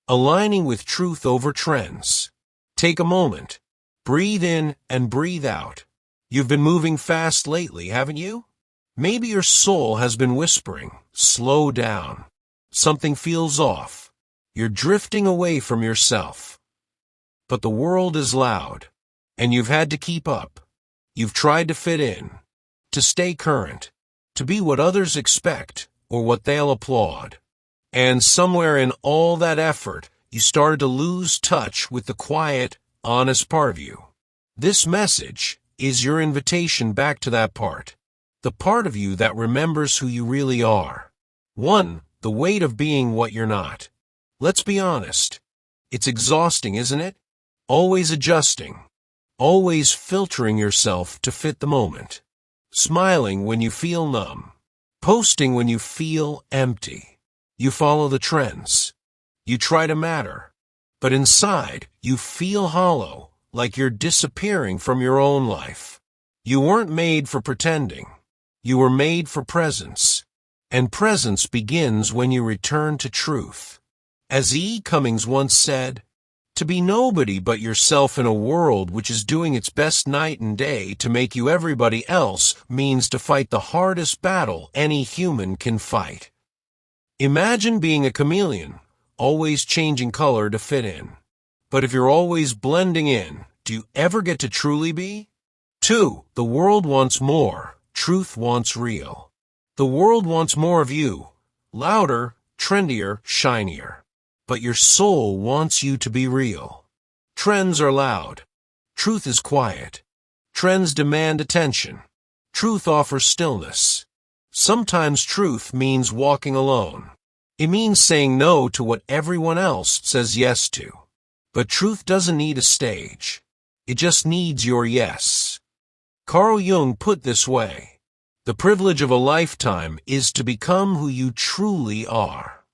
Aligning with truth over trends. Take a moment. Breathe in and breathe out. You've been moving fast lately, haven't you? Maybe your soul has been whispering, slow down. Something feels off. You're drifting away from yourself. But the world is loud, and you've had to keep up. You've tried to fit in, to stay current, to be what others expect or what they'll applaud. And somewhere in all that effort, you started to lose touch with the quiet, honest part of you. This message is your invitation back to that part, the part of you that remembers who you really are. 1. The weight of being what you're not. Let's be honest. It's exhausting, isn't it? Always adjusting. Always filtering yourself to fit the moment. Smiling when you feel numb. Posting when you feel empty. You follow the trends. You try to matter. But inside, you feel hollow, like you're disappearing from your own life. You weren't made for pretending. You were made for presence. And presence begins when you return to truth. As E. Cummings once said, to be nobody but yourself in a world which is doing its best night and day to make you everybody else means to fight the hardest battle any human can fight. Imagine being a chameleon, always changing color to fit in. But if you're always blending in, do you ever get to truly be? 2. The world wants more. Truth wants real. The world wants more of you. Louder, trendier, shinier. But your soul wants you to be real. Trends are loud. Truth is quiet. Trends demand attention. Truth offers stillness. Sometimes truth means walking alone. It means saying no to what everyone else says yes to. But truth doesn't need a stage. It just needs your yes. Carl Jung put this way, the privilege of a lifetime is to become who you truly are.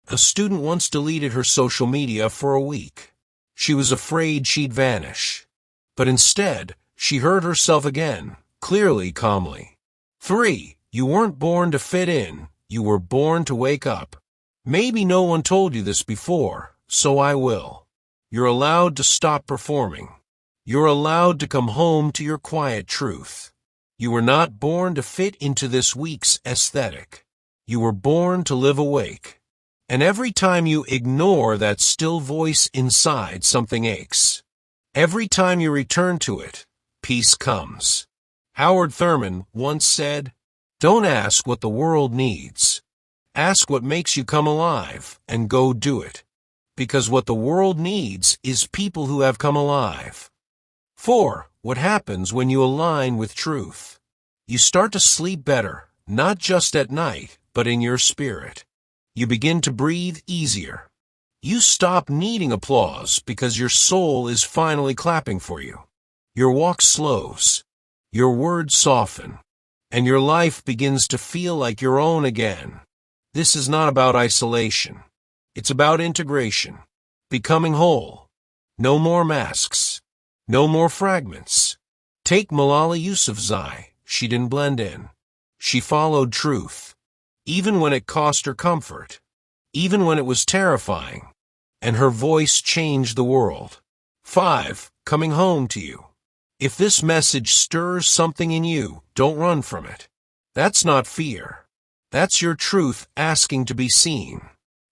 A student once deleted her social media for a week. She was afraid she'd vanish. But instead, she heard herself again, clearly, calmly. 3. You weren't born to fit in. You were born to wake up. Maybe no one told you this before, so I will. You're allowed to stop performing. You're allowed to come home to your quiet truth. You were not born to fit into this week's aesthetic. You were born to live awake. And every time you ignore that still voice inside, something aches. Every time you return to it, peace comes. Howard Thurman once said, don't ask what the world needs. Ask what makes you come alive and go do it. Because what the world needs is people who have come alive. 4. What happens when you align with truth? You start to sleep better, not just at night, but in your spirit. You begin to breathe easier. You stop needing applause because your soul is finally clapping for you. Your walk slows. Your words soften. And your life begins to feel like your own again. This is not about isolation. It's about integration. Becoming whole. No more masks. No more fragments. Take Malala Yousafzai. She didn't blend in. She followed truth. Even when it cost her comfort, even when it was terrifying, and her voice changed the world. 5. Coming home to you. If this message stirs something in you, don't run from it. That's not fear. That's your truth asking to be seen.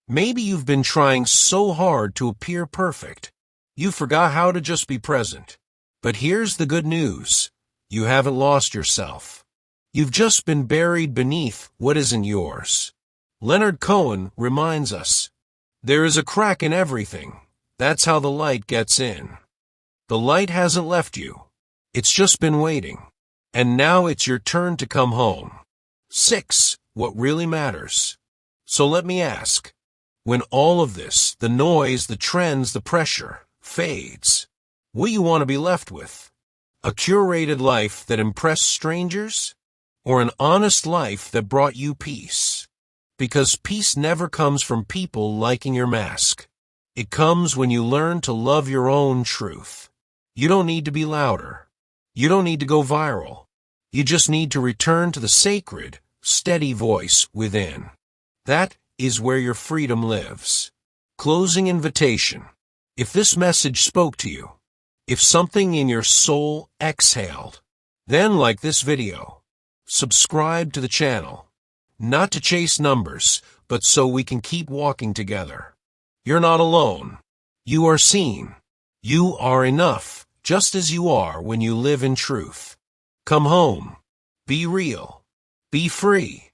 Maybe you've been trying so hard to appear perfect. You forgot how to just be present. But here's the good news. You haven't lost yourself. You've just been buried beneath what isn't yours. Leonard Cohen reminds us, there is a crack in everything. That's how the light gets in. The light hasn't left you. It's just been waiting. And now it's your turn to come home. 6. What really matters. So let me ask, when all of this, the noise, the trends, the pressure, fades, what do you want to be left with? A curated life that impressed strangers? Or an honest life that brought you peace? Because peace never comes from people liking your mask. It comes when you learn to love your own truth. You don't need to be louder. You don't need to go viral. You just need to return to the sacred, steady voice within. That is where your freedom lives. Closing invitation. If this message spoke to you, if something in your soul exhaled, then like this video. Subscribe to the channel. Not to chase numbers, but so we can keep walking together. You're not alone. You are seen. You are enough, just as you are when you live in truth. Come home. Be real. Be free.